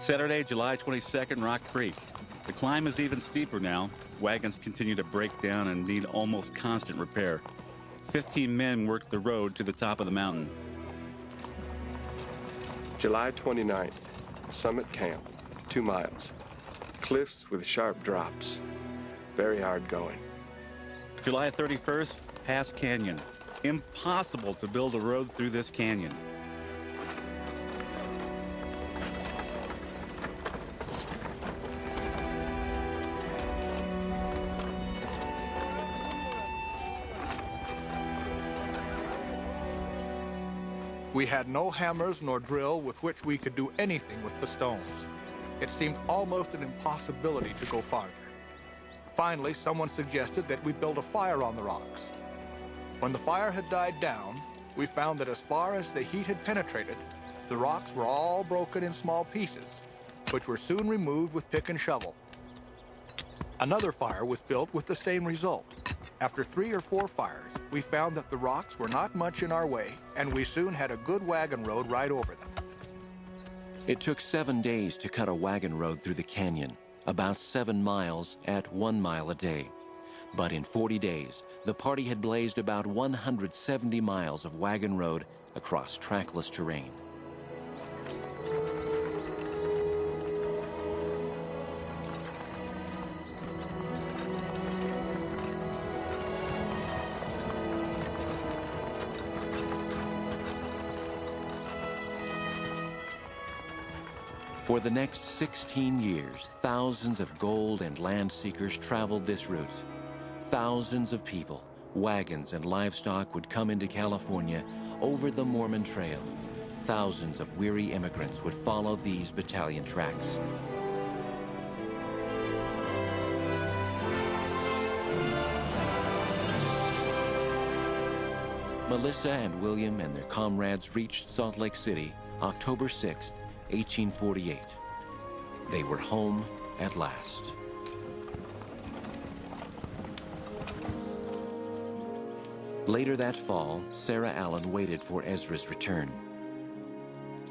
Saturday, July 22nd, Rock Creek. The climb is even steeper now. Wagons continue to break down and need almost constant repair. 15 men worked the road to the top of the mountain. July 29th, Summit Camp, 2 miles. Cliffs with sharp drops. Very hard going. July 31st, Pass Canyon. Impossible to build a road through this canyon. We had no hammers nor drill with which we could do anything with the stones. It seemed almost an impossibility to go farther. Finally, someone suggested that we build a fire on the rocks. When the fire had died down, we found that as far as the heat had penetrated, the rocks were all broken in small pieces, which were soon removed with pick and shovel. Another fire was built with the same result. After 3 or 4 fires, we found that the rocks were not much in our way, and we soon had a good wagon road right over them. It took 7 days to cut a wagon road through the canyon, about 7 miles at 1 mile a day. But in 40 days, the party had blazed about 170 miles of wagon road across trackless terrain. For the next 16 years, thousands of gold and land seekers traveled this route. Thousands of people, wagons, and livestock would come into California over the Mormon Trail. Thousands of weary immigrants would follow these battalion tracks. Melissa and William and their comrades reached Salt Lake City October 6th, 1848. They were home at last. Later that fall, Sarah Allen waited for Ezra's return.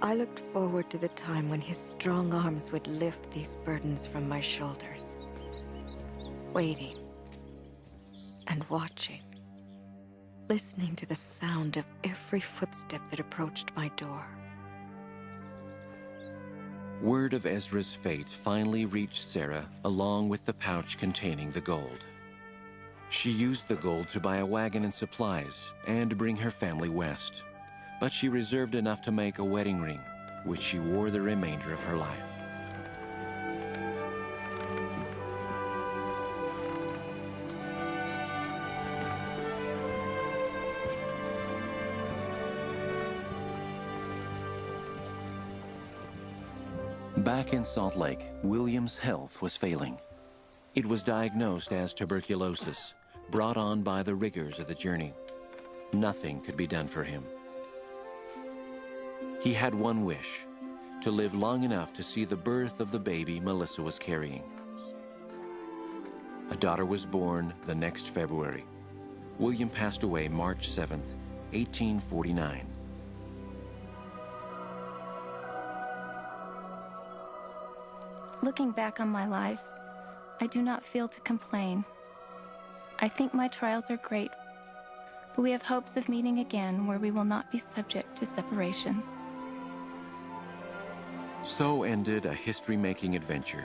I looked forward to the time when his strong arms would lift these burdens from my shoulders. Waiting and watching, listening to the sound of every footstep that approached my door. Word of Ezra's fate finally reached Sarah along with the pouch containing the gold. She used the gold to buy a wagon and supplies and bring her family west. But she reserved enough to make a wedding ring, which she wore the remainder of her life. Back in Salt Lake, William's health was failing. It was diagnosed as tuberculosis, brought on by the rigors of the journey. Nothing could be done for him. He had one wish, to live long enough to see the birth of the baby Melissa was carrying. A daughter was born the next February. William passed away March 7th, 1849. Looking back on my life, I do not feel to complain. I think my trials are great, but we have hopes of meeting again where we will not be subject to separation. So ended a history-making adventure.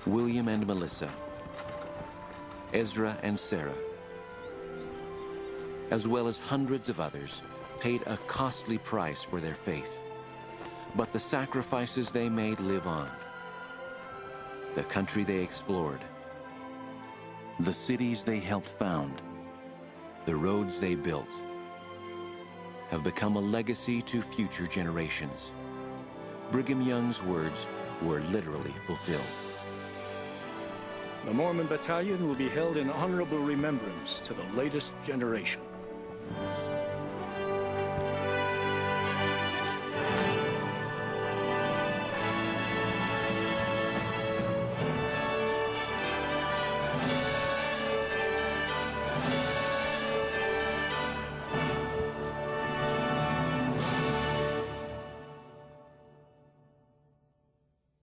William and Melissa, Ezra and Sarah, as well as hundreds of others, paid a costly price for their faith. But the sacrifices they made live on. The country they explored, the cities they helped found, the roads they built, have become a legacy to future generations. Brigham Young's words were literally fulfilled. The Mormon Battalion will be held in honorable remembrance to the latest generation.